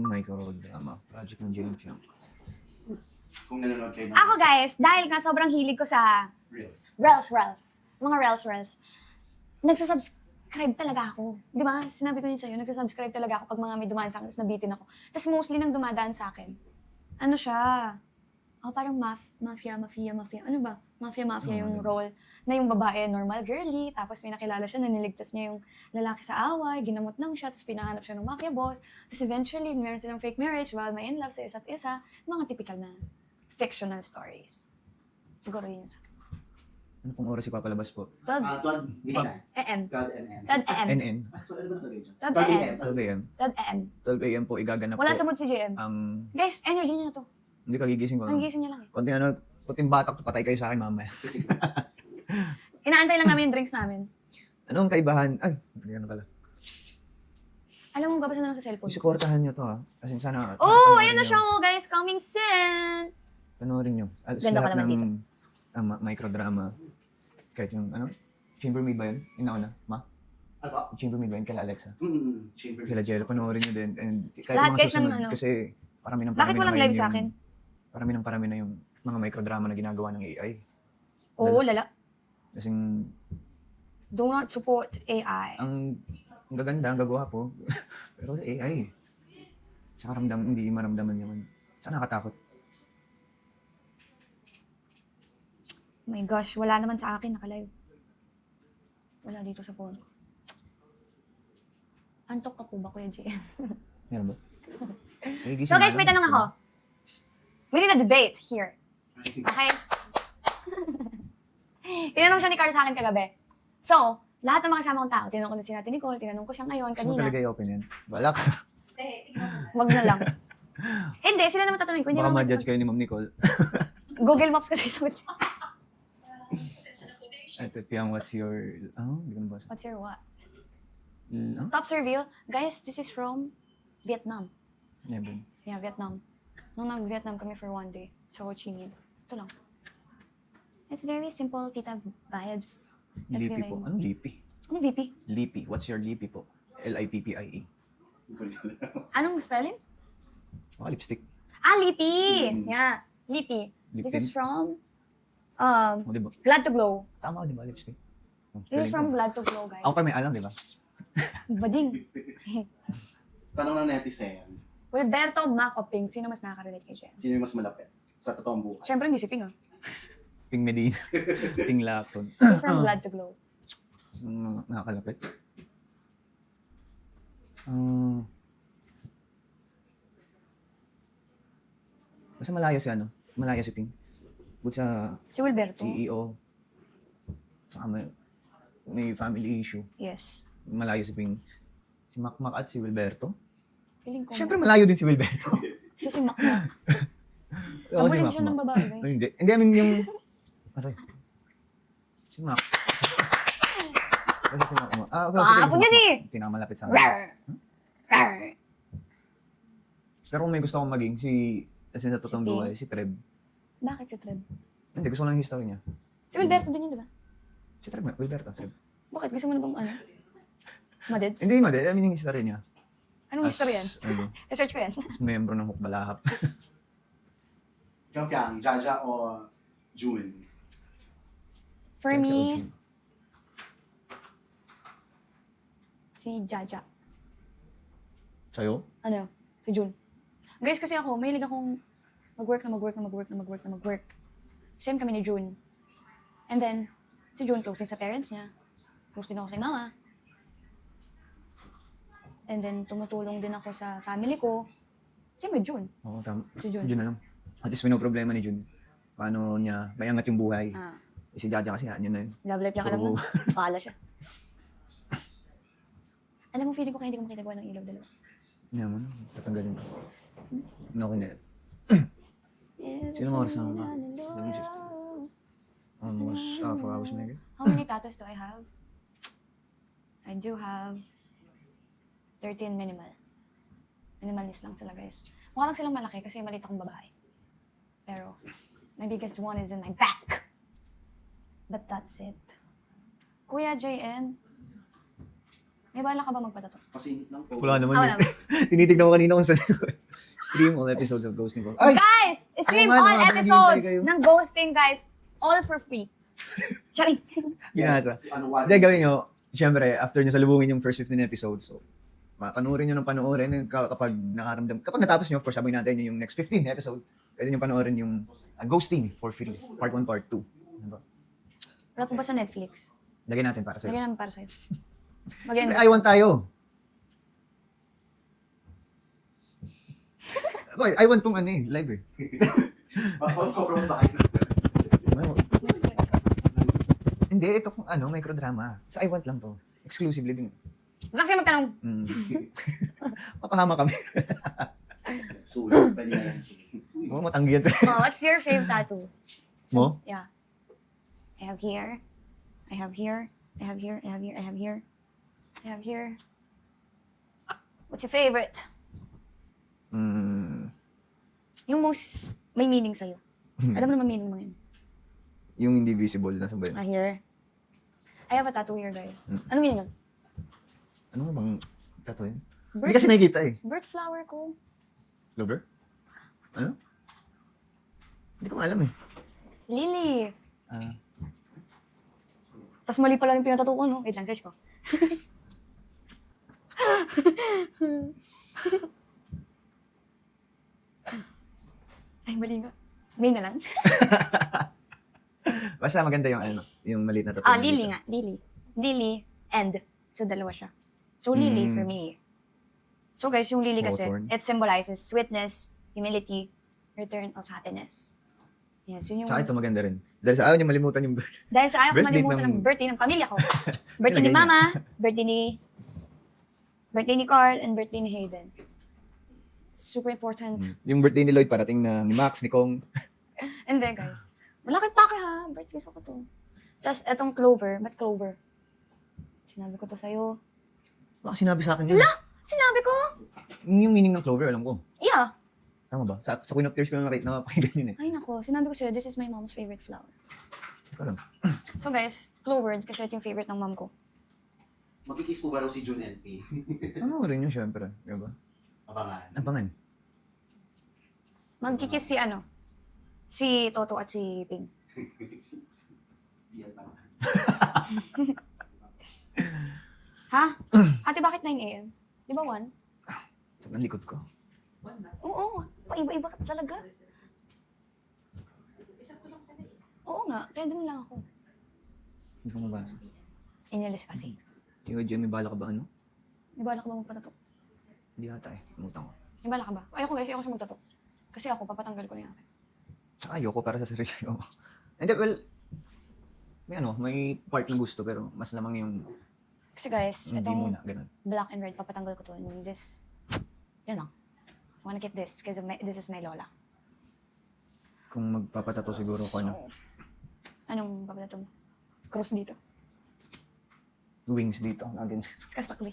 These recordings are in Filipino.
Microdrama. Project ng JM Fiang. Kung nanonood kayo ng Ako guys, dahil nga sobrang hilig ko sa Reels. Reels. Mga Reels. Nagsasubscribe talaga ako. Di ba? Sinabi ko yun sa'yo, nagsasubscribe talaga ako pag mga may dumaan sa akin, tapos nabitin ako. Tapos mostly nang dumadaan sa akin. Ano siya? Parang mafia. Ano ba? Mafia yung role. Na yung babae, normal girly, tapos may nakilala siya na niligtas niya yung lalaki sa away, ginamot lang siya, tapos pinahanap siya ng mafia boss. Tapos eventually, meron silang fake marriage while may in love sa isa't isa. Mga typical na fictional stories. Siguro yun. Ano pong oras ipapalabas po? 12 Todd, hindi ka na. AM. Todd and 12 AM. NN. So, ano ba nakalagay dyan? 12 Todd AM. and 12 a.m. 12 AM. 12 a.m. po igaganap Wala po sa mood si JM. ang... Guys, energy niya na to. Hindi kagigising ko. Ang gising niya lang eh. Konting puting batak to, patay kayo sa akin mamaya. Inaantay lang namin yung drinks namin. Anong kaibahan? Ay, hindi ano pala. Alam mo, babasa na lang sa cellphone. Supportahan nyo to ha. Kasi sana... Oh, ayan na siya oh, guys. Coming soon. Panoorin nyo. Ganda ka Lahat naman ng microdrama. Kahit yung Chambermaid ba yun? Yung nauna? Ano ba? Chambermaid ba yun? Kala Alexa. Chamber. Sila Jello, panoorin nyo din. And kahit Lahat, mga guys, ng susunod, kasi parami ng Bakit walang live sa akin? Parami na yung mga microdrama na ginagawa ng AI. Oo, lala. Kasing Do not support AI. ang gaganda, ang gagwapo. Pero sa AI. Tsaka hindi maramdaman yun. Tsaka nakatakot. Oh my gosh, wala naman sa akin nakalive. Wala dito sa phone ko. Antok ka po ba, Kuya JM? Meron ba? So guys, may tanong ako. We need a debate here. Okay? Tinanong siya ni Carl sa akin kagabi. So, lahat ng mga kasama kong tao, tinanong ko na si Ate Nicole, tinanong ko siya ngayon, Gusto mo kanina. talaga i-open yan? Balak. Wag na lang. Hindi, sila naman tatanungin ko. Hindi Baka naman ma-judge kayo ni Ma'am Nicole. Google Maps kasi sagot siya. Ate Piang, what's your... hindi ko nabasa. What's your what? No? Tops reveal. Guys, this is from Vietnam. Never. Yeah, Vietnam. Nung nag-Vietnam kami for one day sa Ho Chi Minh. Ito lang. It's very simple, tita vibes. That's Lippy giving. po. Anong Lippy? Anong VP? Lippy. What's your Lippy po? L-I-P-P-I-E. Anong spelling? Baka lipstick. Lippy! Yeah, Lippy. This is Liptin? from O, diba? Glad to Glow. Tama, di ba? Lipstick. This is from Glad to Glow, guys. Ako pa may alam, di ba? Bading. Tanong ng netizen, Wilberto, Mac o Pink, sino mas nakaka-relate kay Jen? sino yung mas malapit sa totoong buhay? Siyempre, hindi si Pink, ah. Ping Medina. Ping Lacson. This is from Glad to Glow. Nakakalapit. Basta malayo si Malayo si Ping. Bukod sa Si Wilberto. CEO. Saka may family issue. Yes. Malayo si Ping. Si Makmak at si Wilberto. Feeling ko. Siyempre malayo din si Wilberto. Si Makmak. Oo, Amo rin siya ng babae, guys. Ay, hindi. Hindi, I mean yung... Aray. Si Mac. Kasi si Mac. Paapon yan eh! Pinakamalapit sa akin. Rar! Rar! Pero kung may gusto akong maging kasi sa totoong Si Ping. buhay, si Treb. Bakit si Treb? Hindi, gusto ko lang yung history niya. Si Wilberto din yun, di ba? Si Treb, Wilberto, Treb. Bakit? Gusto mo na bang ano? Madeds? Hindi, I mean yung history niya. Anong history yan? Ano, Research ko yan. as member ng Hukbalahap. Ikaw, Fiang, Jaja o June? For me, si Jaja. Sa'yo? Ano? Si June. Guys, kasi ako, mahilig akong mag-work. Same kami ni June. And then, si June close din sa parents niya. Close din ako sa mama. And then, tumutulong din ako sa family ko. Same with June. Oo, tama. Si June. Jun na lang. At least may no problema ni Jun. Paano niya mayangat yung buhay. Si Jaja kasi yun na yun. Love life lang alam Puro- mo. Pakala siya. Alam mo, feeling ko kaya hindi ko makitagawa ng ilaw dalawa. Yaman, tatanggalin ko. Okay na yun. Sino mga oras na ba? 11:60. Almost 4 hours maybe. How many tattoos do I have? I do have 13 minimal. Minimalist lang sila, guys. Mukha lang silang malaki kasi maliit akong babae. Pero, my biggest one is in my back. But that's it. Kuya JM, May bala ka ba magpatato? Pasingit lang po. Wala naman Wala. Tinitignan ko kanina kung saan stream all episodes of Ghosting ko. Ay! Guys, stream Ano nga, all mga episodes kayo. ng Ghosting, guys. All for free. Charing. Ginasa. Ano, one. Hindi, gawin nyo. Siyempre, after nyo salubungin yung first 15 episodes, so, panuorin nyo ng panuorin kapag nakaramdam. Kapag natapos nyo, of course, sabihin natin yung next 15 episodes, pwede nyo panoorin yung Ghosting for free. Part 1, Part 2. Diba? Wala po ba sa Netflix? Lagyan natin para sa'yo. Lagyan namin para sa'yo. Siyempre, Mag-end. I want tayo. Boy, I want tong ano eh, live eh. Pag-cover ba kayo? Ano? Hindi, ito kung ano, microdrama. Sa I want lang to. Exclusively din. Wala kasi magtanong. Mm. Papahama kami. Sulit. Pwede na yan. Oo, matanggihan sa... Oh, what's your favorite tattoo? Mo? Yeah. I have here. I have here. I have here. I have here. I have here. I have here. What's your favorite? Mm. Yung most may meaning sa'yo. Alam mo naman meaning mo yun. Yung hindi visible na sa ba yun? Ah, here. I have a tattoo here, guys. Ano meaning yun? Ano nga bang tattoo yun? Hindi Bird, kasi nakikita eh. bird flower ko. Lover? Ano? Hindi ko alam eh. Lily. Ah, Tapos mali pala yung pinatato ko, no? Wait lang, search ko. Ay, mali nga. May na lang. basta maganda yung ano, yung maliit na tattoo. Ah, na Lily dito. nga. Lily. Lily and. So, dalawa siya. So, Lily Mm. for me. So, guys, yung Lily kasi, Hawthorne. it symbolizes sweetness, humility, return of happiness. Yes, yun yung... Tsaka ito maganda rin. Dahil sa ayaw niya malimutan yung Dahil sa ayaw ko birthday malimutan ng- ng birthday ng pamilya ko. Birthday ni Ilagay niya. Mama, birthday ni Carl, and birthday ni Hayden. Super important. yung birthday ni Lloyd parating na ni Max, ni Kong. And then, guys, malaki pake ha. Birthday ko to. Tapos, etong Clover. Ba't Clover? Sinabi ko to sa'yo. Baka sinabi sa akin yun. Sinabi ko? Yung meaning ng clover, alam ko. Yeah. Tama ba? Sa Queen of Tears ko lang napakinggan yun eh. Ay, nako. Sinabi ko sa'yo, this is my mom's favorite flower. Ikaw lang. So, guys, Clover, kasi ito yung favorite ng mom ko. Magkikiss po ba raw si June NP? Ano rin yun, syempre. Diba? Abangan. Abangan. Magkikiss si ano? Si Toto at si Ping. Di abangan. Ha? Ate, bakit 9 a.m.? Di ba 1? Sa likod ko. Oo. Paiba-iba ka talaga. Oo nga. Kaya dun lang ako. Hindi ko mabasa. Inalis kasi. Tingnan, Jimmy, bala ka ba ano? May bala ka ba magpatato? Hindi ata eh. Umutang ko. May bala ka ba? Ayoko guys, ayoko siya magtato. Kasi ako, papatanggal ko na yan. Saka ayoko para sa sarili ko. Hindi, well, may part na gusto pero mas lamang yung Kasi guys, hindi itong muna, ganun. black and red, papatanggal ko to. And this, yun lang. I wanna keep this because this is my lola. Kung magpapatato siguro ko ano, Anong papatato mo? Cross dito. wings dito. Again. Skastakli.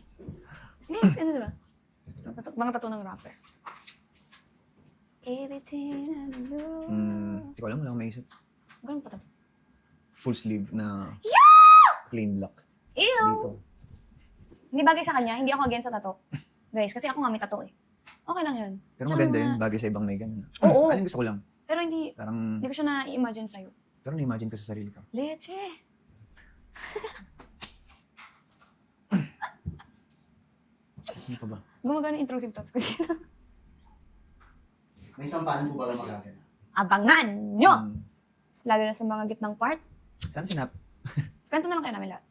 Guys, ano diba? Mga tattoo ng rapper. Everything I do. Hindi ko alam, wala akong maisip. Ganun pa tattoo. Full sleeve na clean lock. Ew! Dito. Hindi bagay sa kanya, hindi ako against sa tattoo. Guys, kasi ako nga may tattoo eh. Okay lang yun. Pero Tsaka maganda mga- yun, bagay sa ibang may ganun. Oo. Alin gusto ko lang. Pero hindi Parang, ko siya na-imagine sa'yo. pero na-imagine ko sa sarili ko. Leche! Ano pa ba? Gumagana yung intrusive thoughts ko dito. May sampahan po ba lang magagana? Abangan nyo! Hmm. Lalo na sa mga gitnang part. Sana sinap. Kwento na lang kayo namin lahat.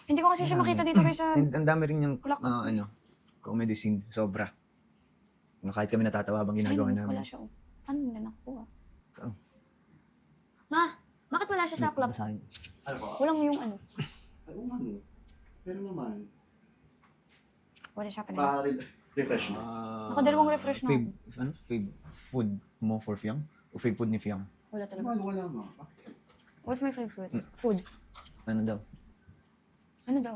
Hindi ko kasi siya makita dito kayo sa... And ang dami rin yung, Kulak. comedy scene. Sobra. Na kahit kami natatawa habang ginagawa Ay, namin. wala siya. Oh. Ano na nakuha? Saan? Ma, bakit wala siya sa club? Basahin. Ano po? Walang yung ano. Ay, oo, ano? Pero naman, Wala siya pinag. pa-refresh mo. Ako, dalawang refresh na Fave food mo for Fiang? O fave food ni Fiang? Wala talaga. Wala mo. What's my favorite? Food. Ano daw? Ano daw?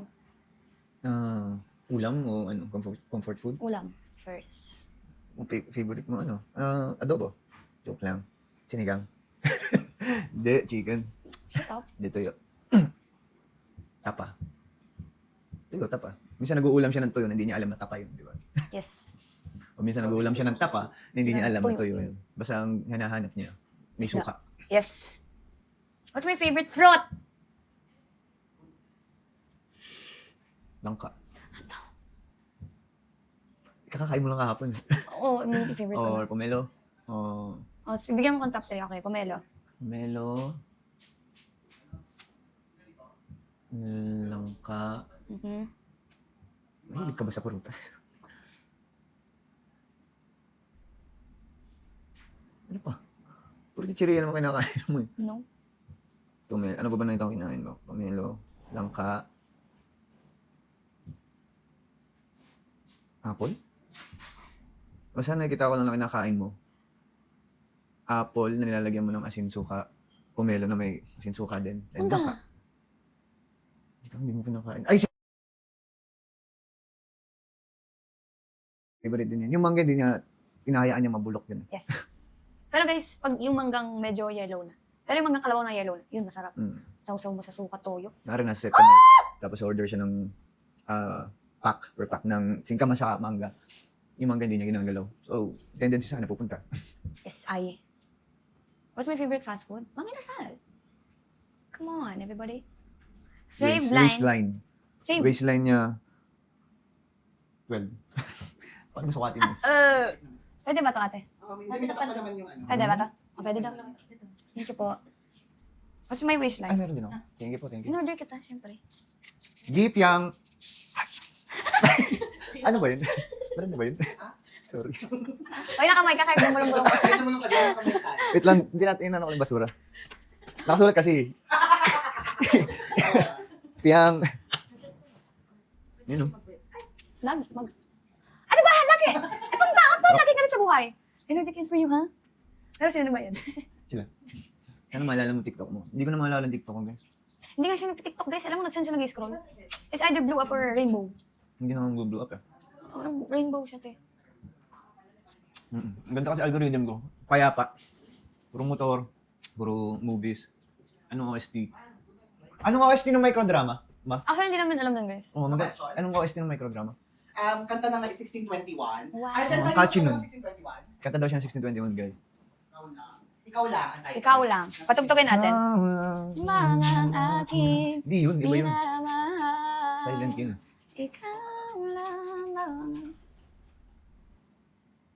Ulam o ano? Comfort food? Ulam. First. O favorite mo ano? Adobo. Joke lang. Sinigang. Hindi, chicken. Shut up. Hindi, tuyo. Tapa. Tuyo, tapa. Minsan nag-uulam siya ng tuyo na hindi niya alam na tapa yun, di ba? Yes. O minsan nag-uulam siya ng tapa na hindi niya alam na Tuyo. tuyo yun. Basta ang hinahanap niya, may suka. Yes. What's my favorite fruit? Langka. Kakakain mo lang kahapon. Oo, immediate favorite ko. Or pomelo. O Oh, bigyan mo kong top 3. Okay, pomelo. pomelo. Langka. Mhm. Mahilig ka ba sa prutas? Ano pa? Puro chichirya naman kinakain mo eh. No? Ano ba na itong kinain mo? Pomelo, langka, apple? Basta nakikita ko lang na kinakain mo. Apple na nilalagyan mo ng asin suka. Pomelo na may asin suka din. And Ang langka. Hindi mo kinakain. Ay, favorite din yan. Yung mangga din niya, hinahayaan niya mabulok yun. Yes. Pero guys, pag yung manggang medyo yellow na. Pero yung manggang kalabaw na yellow na, yun masarap. Mm. Sausaw mo sa suka toyo. Nari nasa set kami. Tapos order siya ng per pack ng singkamas sa mangga. Yung mangga hindi niya ginagalaw. So, tendency sana pupunta. Yes, ay. What's my favorite fast food? Mga inasal. Come on, everybody. Fave line. Waistline. Fave. Waistline niya, 12. Paano masukatin mo? Pwede ba to ate? Hindi pa naman yung ano. Pwede ba to? Oh, pwede daw. Thank you po. What's my Ay, waistline? meron din ako. Thank you po, thank you. In-order kita, syempre. Jeep yang... ano ba yun? Meron na ba yun? Sorry. Oy, nakamay ka kahit bumulong-bulong ka. Ito mo yung kanya. Wait lang, hindi natin inano ko yung basura. Nakasulat kasi. Piyang... Yun o. Ano ba? Lagi! Itong tao to, lagi ka rin sa buhay. In-order for you, ha? Pero sino nagbayad? Sila. Ano maalala mo TikTok mo? Hindi ko na maalala ang TikTok ko, guys. Hindi nga siya nag-TikTok, guys. Alam mo, nag-send siya nag-scroll. It's either blue up or rainbow. Hindi na blow up eh. Oh, rainbow siya, te. Ang ganda kasi algorithm ko. Payapa. Puro motor. Puro movies. Anong OST? Anong OST ng microdrama? Ma? Actually, hindi namin alam nun, guys. Oh, anong OST ng microdrama? Kanta ng 1621. Wow. Ang catchy nun. 1621. Kanta daw siya ng 1621, guys. Ikaw lang. ang title. Ikaw lang. Patugtugin natin. Mga aking Hindi yun, iba yun. minamahal. Silent King. Ikaw lang.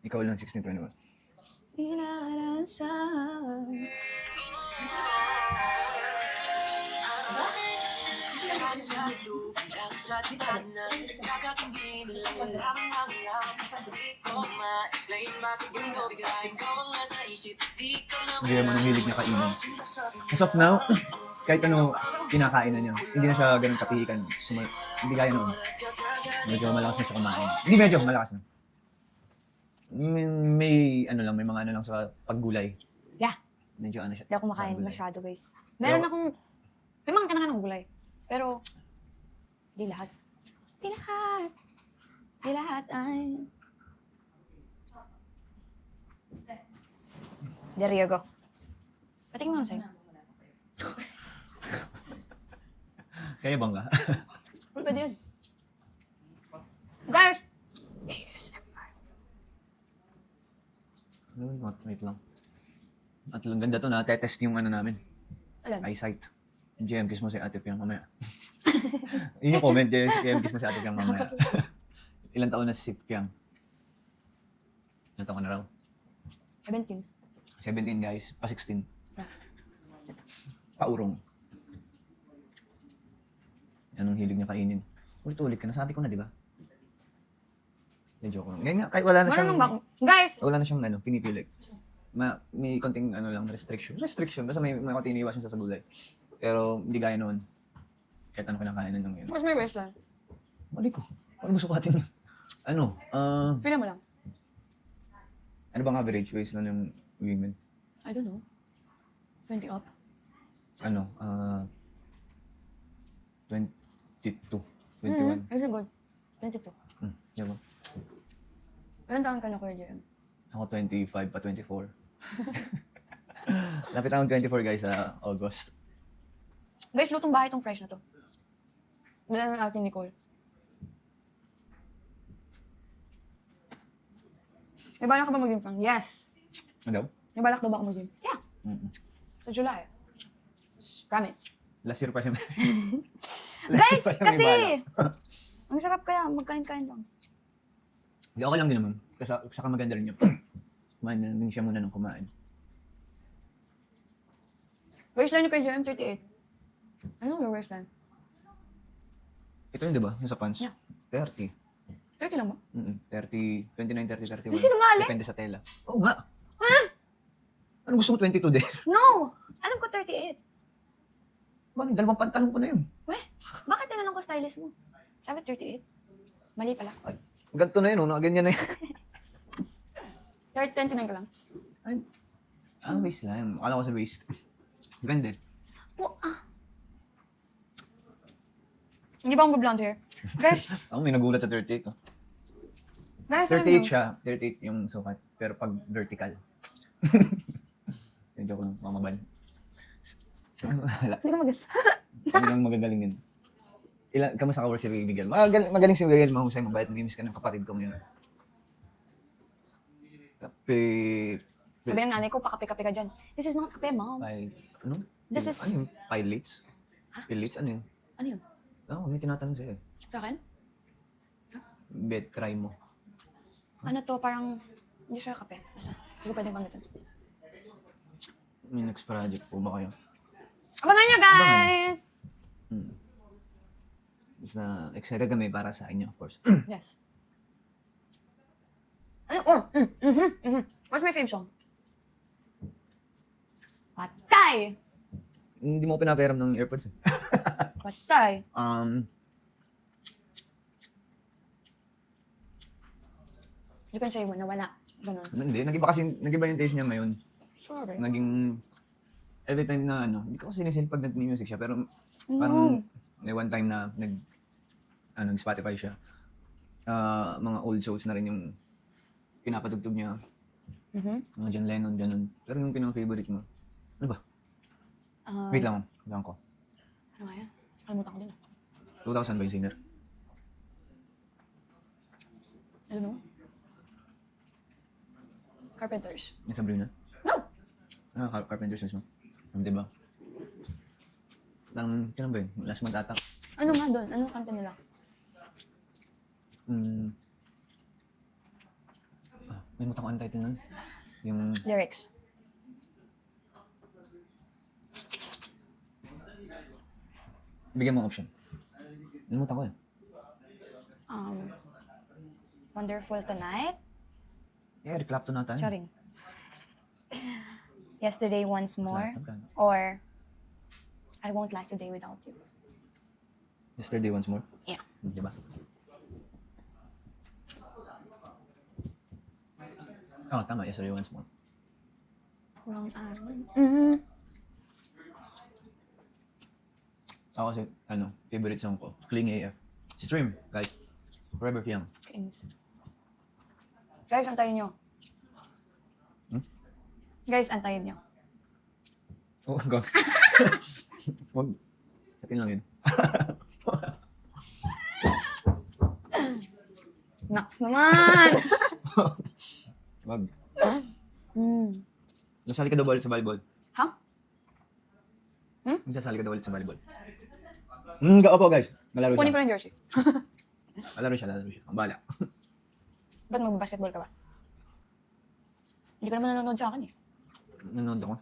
Ikaw lang 1621. Inarasal. Hindi naman ang hilig niya kainin. As of now, kahit ano kinakain na niya, hindi na siya ganun kapihikan. Hindi gaya noon. Medyo malakas na siya kumain. Hindi medyo, malakas na. May ano lang, may mga ano lang sa paggulay. Yeah. Medyo ano siya. Hindi ako kumakain sa gulay. masyado, guys. Meron akong, may mga kanaka ng gulay. Pero, di lahat. Di lahat. Di lahat ay... There you go. Patingin mo na sa'yo. Kaya bangga. Pwede yun. Guys! ASMR. Wait lang. At lang ganda to na, tetest yung ano namin. Alam. Eyesight. JM, kiss mo si Ate Piang mamaya. Yun yung comment, JM, kiss mo si Ate Piang mamaya. Ilan taon na si Piang? Ilan taon na raw? 17. 17 guys, pa 16. Yeah. Paurong. Yan ang hilig niya kainin. Ulit-ulit ka, nasabi ko na, di ba? Medyo ko lang. Ngayon nga, kahit wala na siyang... Marunong ba ako? Guys! Wala na siyang ano, pinipili. May konting ano lang, restriction. Basta may konting iniiwasan siya sa gulay. Pero hindi gaya noon. Kahit ano kinakainan ng yun. What's my waistline? Mali ko. Paano mo sukatin? Ano? Pila mo lang. Ano bang average waistline ng women? I don't know. 20 up. Ano? 22. 21. Very good. 22. Yan ba? Ilan taon ka na, Kuya JM? Ako 25 pa 24. Lapit akong 24 guys sa August. Guys, lutong bahay itong fresh na to. Dala ng aking Nicole. May balak ka ba mag-gym, Frank? Yes. Ano daw? May balak daw ba ako mag-gym? Yeah. Mm-mm. Sa July. Promise. Last year pa siya. Guys, Last year pa siya may kasi! balak. Ang sarap kaya, magkain-kain lang. Hindi, okay lang din naman. Kasi saka maganda rin yun. Kumain na din siya muna ng kumain. Waistline ni KJM, 38. Ano yung waistline? Ito yun, di ba? Yung sa pants. Yeah. 30. 30 lang ba? 30, 29, 30, 31. Di sinungaling? Depende sa tela. Oo nga. Anong gusto mo 22 din? No! Alam ko 38. Bakit? Dalawang pantalon ko na yun. Weh, bakit tinanong ko stylist mo? Sabi 38. Mali pala. Ganito na yun, oh. Nakaganyan na yun. 29 ka lang. Waist lang. Akala ko sa waist. Depende. Hindi ba akong blonde hair? Guys, Ako may nagulat sa 38. Oh. guys, alam 38 niyo, siya. 38 yung sukat. Pero pag vertical. Yung joke lang. Mamaban. Wala. Hindi ko mag-guess. Kami lang magagaling yun. Kamusta ka work si Miguel? Magaling si Miguel. Mahusay. Mabait. Namimiss ka ng kapatid ko ngayon. Sabi ng nanay ko, pakape-kape ka dyan. This is not kape, mom. Ano? This is- Ano yung pilates? Pilates? Ano yun? Ano yun? May tinatanong sa'yo. Sa akin? Bet, try mo. Ano to, parang, hindi siya kape. Basta, hindi ko pwedeng pamitan. May next project po ba kayo? Abangan nyo, guys! Mas na excited kami para sa inyo, of course. Yes. What's my fave song? Patay! Hindi mo pinapayaram ng AirPods. Patay. You can say mo, nawala. Ganun. Hindi, nag-iba yung taste niya ngayon. Sorry. Naging, every time na hindi ko kasi sinisil pag nag-music siya, pero parang may one time na nag-Spotify siya. Mga old shows na rin yung pinapatugtog niya. Mga John Lennon, ganun. Pero yung pinaka-favorite mo, ano ba? Wait lang, lang ko. Ano nga yan? Kalimutan ko din. 2000 ba yung singer? Ano? Carpenters. Yung Sabrina? No! Carpenters mismo. Diba? Kailan ba yun? Last month ata. Ano nga doon? Anong kanta nila? May muta ko ang title nun. Yung, Lyrics. bigyan mo option. Nalimutan ko eh. Wonderful Tonight? Eric Clapton na tayo. Charing. Yesterday Once More? Clapton. Or I Won't Last a Day Without You? Yesterday Once More. Yeah. Diba? Tama. Yesterday Once More. Wrong Arms. Ako kasi, favorite song ko. Cling AF. Stream. Kahit Forever Young. Kings. Guys, antayin nyo. Guys, antayin nyo. Oh, God. Wag. Satin lang yun. Naks naman! Wag. Nasali ka daw ba ulit sa volleyball? Ha? Nagsasali ka daw ulit sa volleyball? Opo guys. Malaro Kunin ko siya. ng jersey. Malaro siya. Ang bala. Ba't mag-basketball ka ba? Hindi ka naman nanonood sa akin eh. Nanonood ako.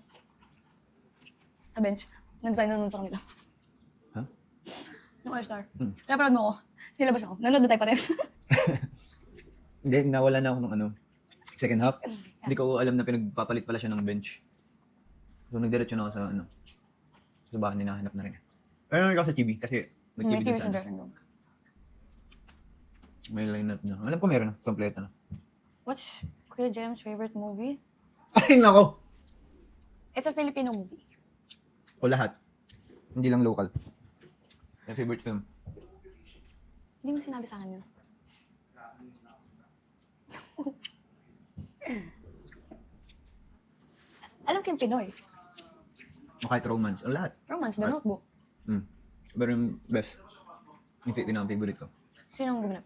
Sa bench. Nanonood sa kanila. Ha? Nung All-Star. Kaya parang mo ako. Sinilabas ako. Nanonood na tayo pares. Hindi, nawala na ako nung second half. Hindi ko alam na pinagpapalit pala siya ng bench. So nagdiretso na ako sa sa bahay, hinahanap na rin. Pero naman ako sa TV kasi may TV May din TV sa sa dressing room. May lineup na. Alam ko meron na. Kompleto na. What's Kuya Jem's favorite movie? Ay, nako! It's a Filipino movie. O lahat. Hindi lang local. My favorite film. Hindi mo sinabi sa akin yun. Alam ko yung Pinoy. O kahit romance. O lahat. Romance, The Notebook. Pero yung best. Yung pinaka-favorite ko. Sinong gumanap?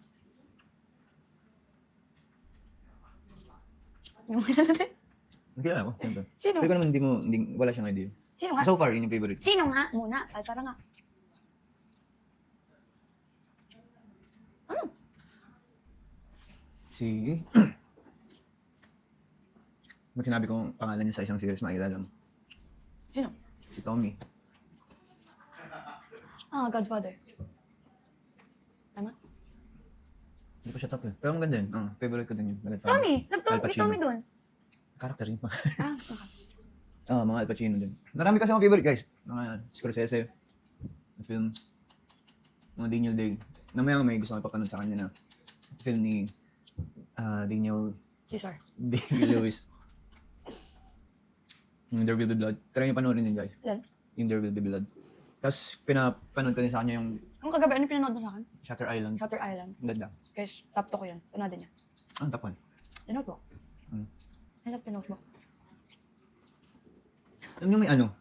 Yung kilala din? Hindi ako, siyempre. Sino? Pero ko naman wala siyang idea. Sino nga? So far, yun yung favorite. Sino nga? Muna. Ay, parang nga. Ano? Si... Ba't sinabi ko ang pangalan niya sa isang series, makikilala mo. Sino? Si Tommy. Godfather. Tama? Hindi ko siya top eh. Pero ang ganda yun. Favorite ko din yun. Tommy! Al Nag-Tommy Pacino. Tommy dun. Character yun pa. Okay. Mga Al Pacino din. Marami kasi akong favorite guys. Mga Scorsese. Na film. Mga Daniel Day. Namaya may gusto ko ipapanood sa kanya na film ni Daniel Cesar. Lewis. Yung There Will Be Blood. Try niyo panoorin yun guys. Ilan? Yung There Will Be Blood. Tapos pinapanood ko din sa kanya yung Ang kagabi, ano pinanood mo sa akin? Shutter Island. Shutter Island. Ang ganda. Guys, top to ko yan. Panoodin niya. Ang tapan. The Notebook. Hmm. I love The Notebook. Alam niyo may ano?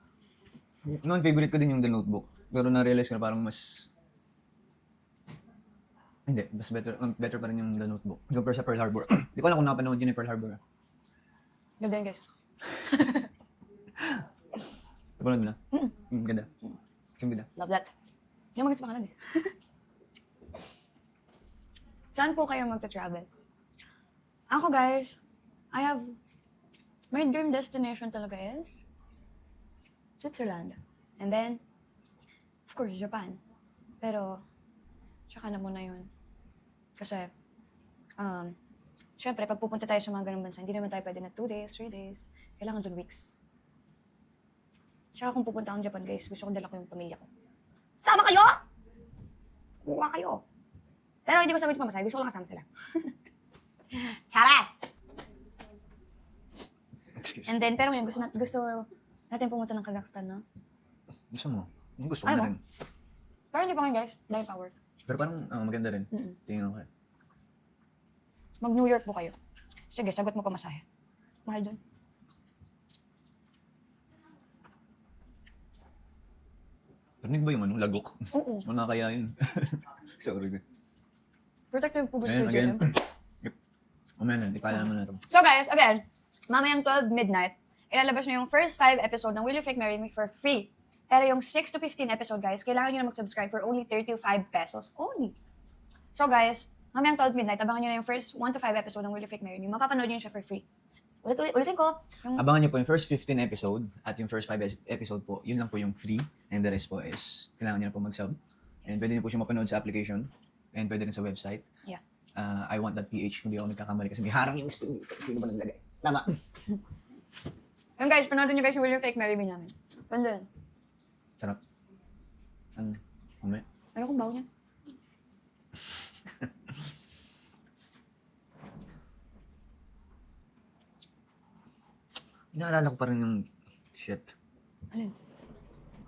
Noon favorite ko din yung The Notebook. Pero na-realize ko na parang mas... Hindi, mas better pa rin yung The Notebook. Compare sa Pearl Harbor. Hindi ko alam kung napanood yun yung Pearl Harbor. Ganda yan, guys. Napanood mo na? Mm. Ganda. Yung ganda. Love that. Hindi mo maganda sa pangalan eh. Saan po kayo magta-travel? Ako guys, my dream destination talaga is Switzerland. And then, of course, Japan. Pero, tsaka na muna yun. Kasi, syempre, pag pupunta tayo sa mga ganung bansa, hindi naman tayo pwede na 2 days, 3 days. Kailangan dun weeks. Tsaka kung pupunta akong Japan, guys, gusto kong dala ko yung pamilya ko. Sama kayo! Kuha kayo! Pero hindi ko sagot yung pamasahe. Gusto ko lang kasama sila. Charas! Excuse. And then, pero ngayon, gusto natin pumunta ng Kazakhstan, no? Gusto mo? Yung gusto ko Ayaw na mo? rin. Pero hindi pa ngayon, guys. Dahil pa work. Pero parang maganda rin. Mm-mm. Tingnan ko. Mag-New York po kayo. Sige, sagot mo pamasahe. Mahal dun. Rinig ba yung ano? Lagok? Oo. Wala kaya yun. Sorry. Protective po ba Ayun, sa again. JM? Umayan, ipala naman natin. So guys, again, mamayang 12 midnight, ilalabas na yung first 5 episode ng Will You Fake Marry Me for free. Pero yung 6 to 15 episode, guys, kailangan nyo na mag-subscribe for only 35 pesos only. So guys, mamayang 12 midnight, abangan nyo na yung first 1 to 5 episode ng Will You Fake Marry Me. Mapapanood nyo siya for free. Ulitin ko, yung Abangan niyo po yung first 15 episode at yung first 5 episode po, yun lang po yung free. And the rest po is, kailangan niyo na po mag-sub. And pwede niyo po siya mapanood sa application. And pwede rin sa website. Yeah. I want that PH, kung di ako nagkakamali kasi may harang yung spell dito. Sino ba naglagay? Tama. Yung guys, panoodin nyo guys yung Will You Fake Marry Me namin. Ganda. Sarap. Ano? Mamaya. Ayokong bawo niya. Inaalala ko pa rin yung shit. Alin?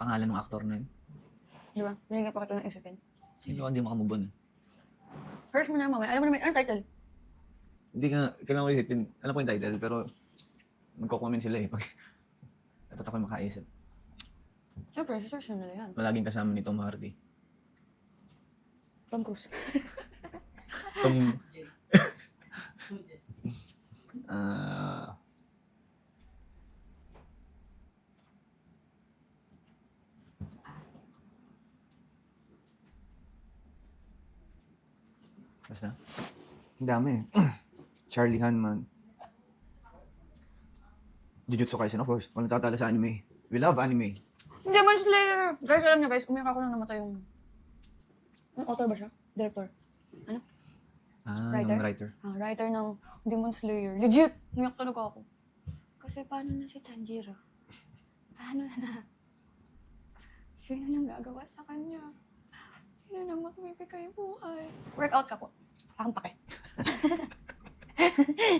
Pangalan ng aktor na yun. Di ba? Hindi pa ka ito nang isipin. Sino ka hindi makamove on? Search mo na mamaya. Alam mo naman, anong title? Hindi nga, kailangan ko isipin. Alam ko yung title, pero magko-comment sila eh. Dapat ako yung makaisip. Siyempre, search na nila yan. Palaging kasama ni Tom Hardy. Tom Cruise. Tom... Basta. Ang dami eh. Charlie Hanman. Jujutsu Kaisen, of course. Walang tatala sa anime. We love anime. Demon Slayer! Guys, alam niyo guys, umiyak ako nang namatay yung... Yung author ba siya? Director? Ano? Writer? Yung writer. Writer ng Demon Slayer. Legit! Umiyak talaga ako. Kasi paano na si Tanjiro? Paano na? Sino nang gagawa sa kanya? Sino nang magbibigay buhay? Workout ka po. Akong pake.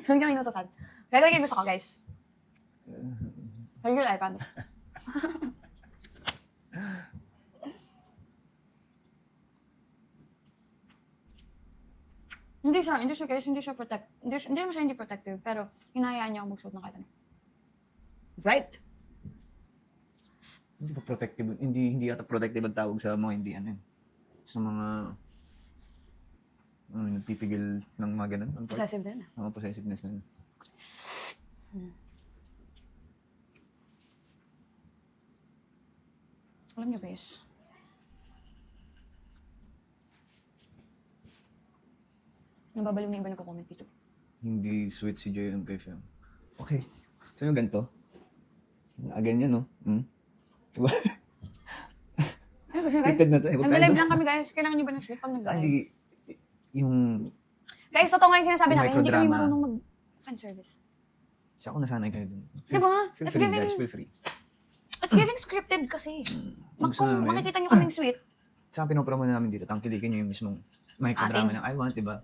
Huwag niyang inutosan. Gagawin kayo gusto ko, guys. Regular iPad. Hindi siya guys, hindi naman siya hindi protective, pero hinahayaan niya ako magsuot ng kahit ano. Right? Hindi ba protective? Hindi yata protective ang tawag sa mga hindi ano yun. sa mga nagpipigil ng mga ganun. Ang part- Possessive din. mga possessiveness na yun. Alam niyo guys, nababaliw na iba nagko-comment dito. Hindi sweet si JM kay Fem. Okay. So yung ganito. Ganyan, no? Diba? Ano guys? Scripted na to. Eh. Huwag tayo Nag-live doon. lang kami guys. Kailangan niyo ba ng sweet pag nag-live? Hindi. Yung... Guys, totoo nga yung sinasabi Yung namin, hindi kami microdrama. marunong mag-fan service. Siya ako nasanay kayo dun. Diba? Feel It's free, giving, guys. Feel free. it's giving scripted kasi. Gusto Kung namin. makikita niyo kaming sweet, Sa pinopromo namin dito, tangkilikin nyo yung mismong microdrama ng I Want, diba?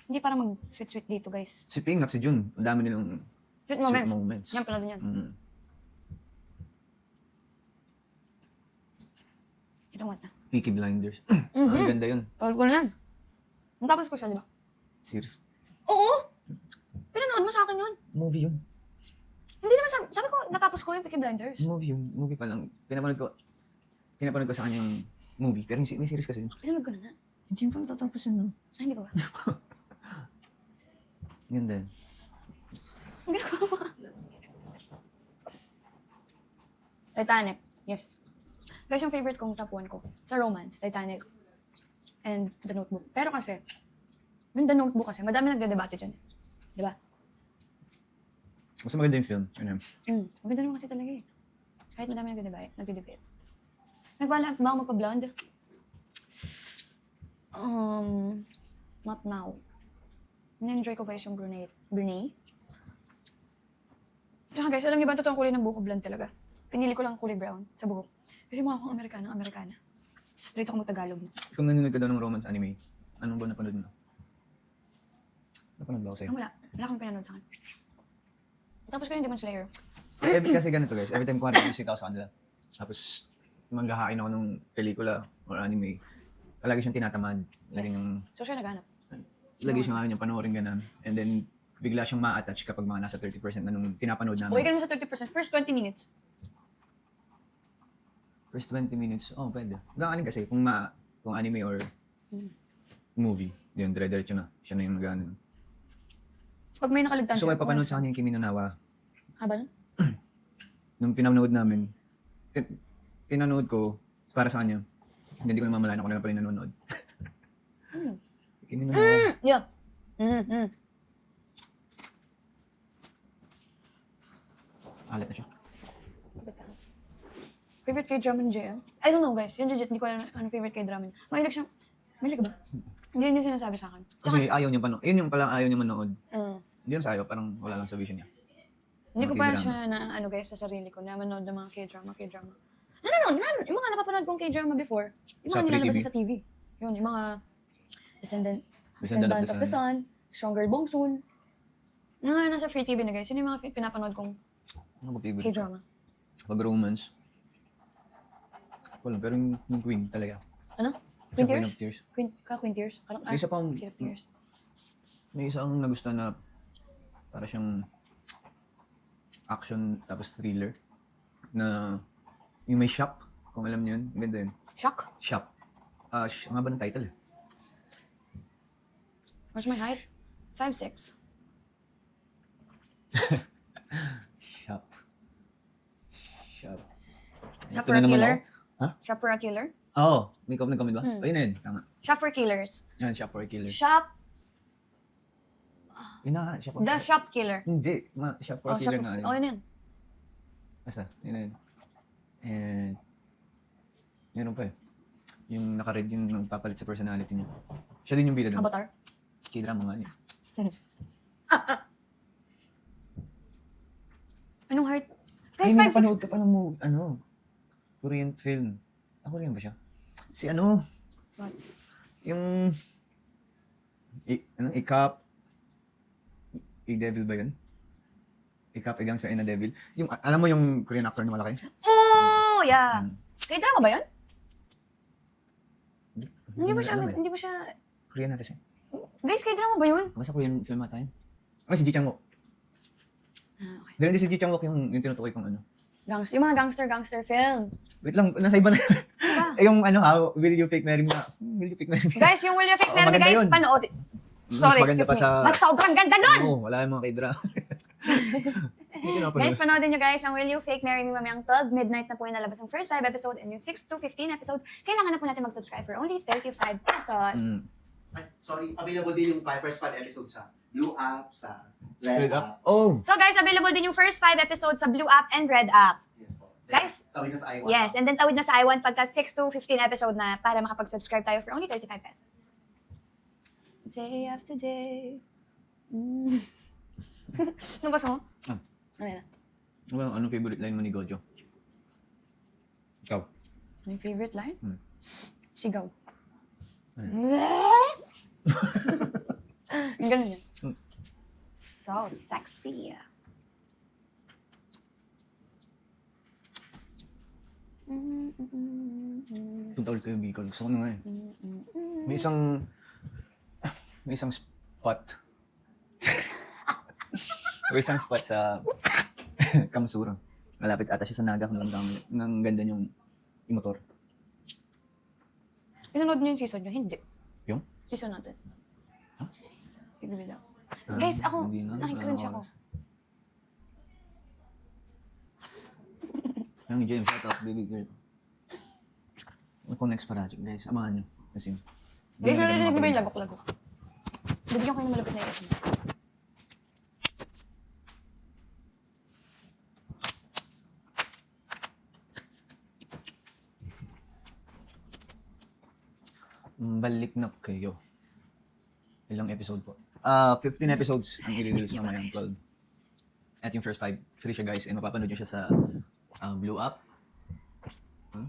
hindi para mag-sweet-sweet dito guys. Si Ping at si Jun, ang dami nilang Sweet sweet moments. moments. Yan pala din yan. Ito what na. Peaky Blinders. Mhm. Ang ganda yun. Pagod ko na yan. Natapos ko siya, di ba? Serious. Oo! Pinanood mo sa akin yun. Movie yun. Hindi naman sabi ko, natapos ko yung Peaky Blinders. Movie yun. Movie pa lang. Pinapanood ko sa kanyang movie. Pero may series kasi yun. Pinanood ko na nga. Hindi yung pang tatapos yun, no? Ay, hindi ko ba? Ganda. Ang ginagawa mo. Titanic. Yes. Guys, yung favorite kong top 1 ko sa romance, Titanic and The Notebook. Pero kasi, yung The Notebook kasi, madami nagdedebate dyan. Di ba? Mas maganda yung film. Yun. Maganda naman kasi talaga eh. Kahit madami nagdedebate. Nagwala ba ako magpa-blonde? Not now. Na-enjoy ko guys yung brunette. Tsaka guys, alam niyo ba ang totoong kulay ng buhok ko blonde talaga? Pinili ko lang kulay brown sa buhok. Kasi mukha akong Amerikana. Straight ako mag-Tagalog. Kung nanonood ka daw ng romance anime, anong ba napanood mo? Napanood ba ako sa'yo? Wala akong pinanood sa akin. Tapos ko yung Demon Slayer. Kasi ganito guys, every time ko visit ako sa kanila, tapos maghahain ako ng pelikula or anime, palagi siyang tinatamad. Lagi niyang, So siya naghanap. lagi siyang ayaw niyang panoorin ganun. And then, bigla siyang ma-attach kapag mga nasa 30% na nung pinapanood Okay namin. ka naman sa 30%. First 20 minutes. First 20 minutes, pwede. Gano'n kasi, kung anime or movie, yun, dire-diretso na. Siya na yung nag-ano. Pag may nakaligtan So, may papanood sa kanya yung Kimi no Nawa. Habal? Nung pinanood namin, pinanood ko para sa kanya. Hindi ko namamalayan ako na pala yung nanonood. Ano yun? Kimi no Nawa. Yeah. Alat na siya. Favorite K-drama ni JM? I don't know guys. Yung legit, hindi ko alam ano favorite K-drama niya. Mahilig siyang... Mahilig ka ba? Hindi niya sinasabi sa akin. Kasi ayaw niya panood. Yun yung palang ayaw niya manood. Mm. Hindi lang sa ayaw, parang wala lang sa vision niya. Hindi ko Mga pa K-drama. siya na ano guys sa sarili ko na manood ng mga K-drama. Nanonood na! Yung mga napapanood kong K-drama before. Yung Sa mga Free nilalabas TV? sa TV. Yun, yung mga Descendant Descendant of the Sun, Stronger Bongsun. Mga nasa Free TV na guys. Yun yung mga pinapanood kong Ano ba favorite? K-drama. Pag romance. Wala, pero yung Queen talaga. Ano? Siya Queen of Tears? Tears. Queen Tears? Parang, May isa pang, Queen of Tears. may isang nagustuhan na para siyang action tapos thriller na yung may shop, kung alam niyo yun. Ang ganda yun. Shock? Shop. Ang haba ng title eh. What's my height? 5'6". Shop. Shop. Shop Ito for a na naman killer? ako. Ha? Shop for a killer? Oo. May comment ba? Ayun na yun. Tama. Shop for killers. Yan, Shop for a Killer. Shop, Yun na nga, Shop for the shop killer. Hindi. Shop for a Killer na. Okay na yan. Basta, yun na yun. And, meron pa eh. Yung naka-red yung nagpapalit sa personality niya. Siya din yung bida doon. Avatar? K-drama nga niya. Anong heart? Ay, Guys, may 5'6". napanood ka pa ng Korean film. Korean ba siya? Si ano? What? Yung... Ikap... I-Devil ba yun? Ikap, I-Gangster and a Devil. Yung, alam mo yung Korean actor na malaki? Oh, yeah. Hmm. K-drama ba yun? Hindi ba alam eh. hindi ba siya... Korean natin siya. Guys, K-drama ba yun? Basta Korean film ata yun. Si Ji Chang-wook. Okay. Pero hindi si Ji Chang-wook yung tinutukoy kong ano. Yung mga gangster film. Wait lang, nasa iba na. Diba? yung ano ha, will you fake marry me na? Will you fake marry me? Guys, yung Will You Fake Oo, Marry Me, maganda guys, yun. panoodin. Mas Sorry, maganda excuse pa me. sa- Mas sobrang ganda nun! Oo, wala yung mga k-drama. Hindi na Guys, panoodin nyo guys ang Will You Fake Marry Me mamayang 12 midnight na po yung nalabas yung first 5 episode and yung 6 to 15 episodes. Kailangan na po natin mag-subscribe for only 35 pesos. Ay, sorry, available din yung first 5 episodes sa Blue App, sa Red Red App. up. Oh, So guys, available din yung first 5 episodes sa Blue App and Red App. Yes po. Guys, tawid na sa iWatch. Yes, and then tawid na sa iWant pagka 6 to 15 episode na para makapag-subscribe tayo for only 35 pesos. Day after day. Nabasa mo? Ah. Ano na? well, anong favorite line mo ni Gojo? Ikaw. My favorite line? Sigaw. Ang ganun yun. So sexy. Punta ulit kayo Bicol. Gusto ko na nga eh. May isang spot. May isang spot sa Kamsur. Malapit ata siya sa Naga kung ng ganda niyong motor. Pinanood niyo yung season niyo? Hindi. Yung? Season natin. Huh? Bibili daw. Guys, ako, Hindi na. nakikringe ako. Yung James, shout out, baby girl. Ako next project, guys. Abangan nyo. Kasi, Guys, na hindi ganun ba yung mapagod. lagok-lagok? Bibigyan ko yung malapit na yung Balik na kayo. Ilang episode po? 15 episodes ang i-release mamaya ang 12. At yung first 5, free siya guys. And mapapanood nyo siya sa Blue App.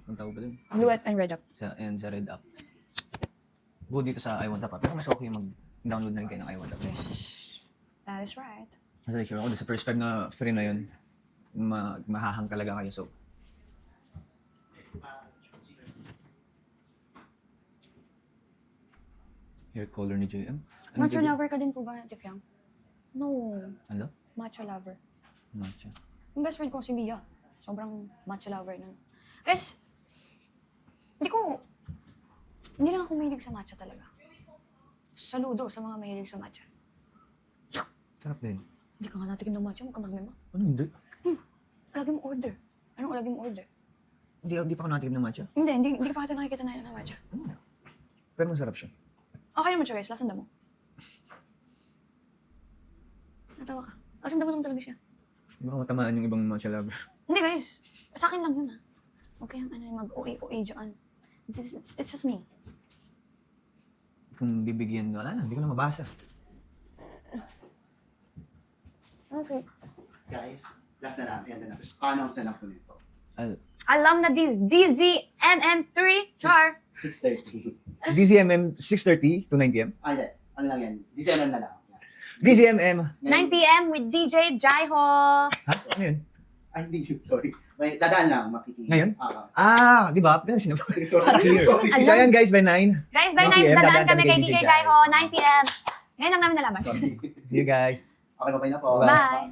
Ang tawag ba din? Blue and Red Up. And sa Red App. Go dito sa iWant App. Pero mas okay mag-download na rin kayo ng iWant App. That is right. Kasi sure ako, sa first 5 na free na yun, mahahang talaga kayo. So, hair color ni JM. Macho lover ka din po ba, Tifyang? No. Ano? Macho lover. Matcha. Yung best friend ko si Mia. Sobrang macho lover nun. Guys, hindi lang ako mahilig sa matcha talaga. Saludo sa mga mahilig sa matcha. Sarap din. Hindi ka nga natikim ng matcha, magkamagmema. Ano hindi? Lagi mo order. Anong lagi mo order? Hindi pa ako natikim ng matcha. Hindi ka pa kita nakikita na ng matcha. Pero masarap siya. Okay naman siya guys, lasang damo. Natawa ka. Lasang damo naman talaga siya. Hindi baka matamaan yung ibang matcha lover. Hindi guys, sa akin lang yun ah. Okay, mag-OA dyan. It's just me. Kung bibigyan, wala na. Hindi ko na mabasa. Okay. Guys, last na lang. Ayan na lang. Pa-announce na lang po nito. Alam na DZMM3, char. 6:30. DZMM 6:30 to 9 p.m. Ay, hindi. Ano lang yan? December na lang. DZMM. 9 p.m. with DJ Jaiho. Ha? Ano yun? Ay, hindi yun. Sorry. May dadaan lang. Makikita. Ngayon? Di ba? Sorry. Alam. So ayan guys, by 9. Guys, by 9, 9 p.m. dadaan kami kay DJ Jaiho, 9 p.m. Ngayon lang namin nalaman. Sorry. See you guys. Okay, babay na po. Bye. Bye.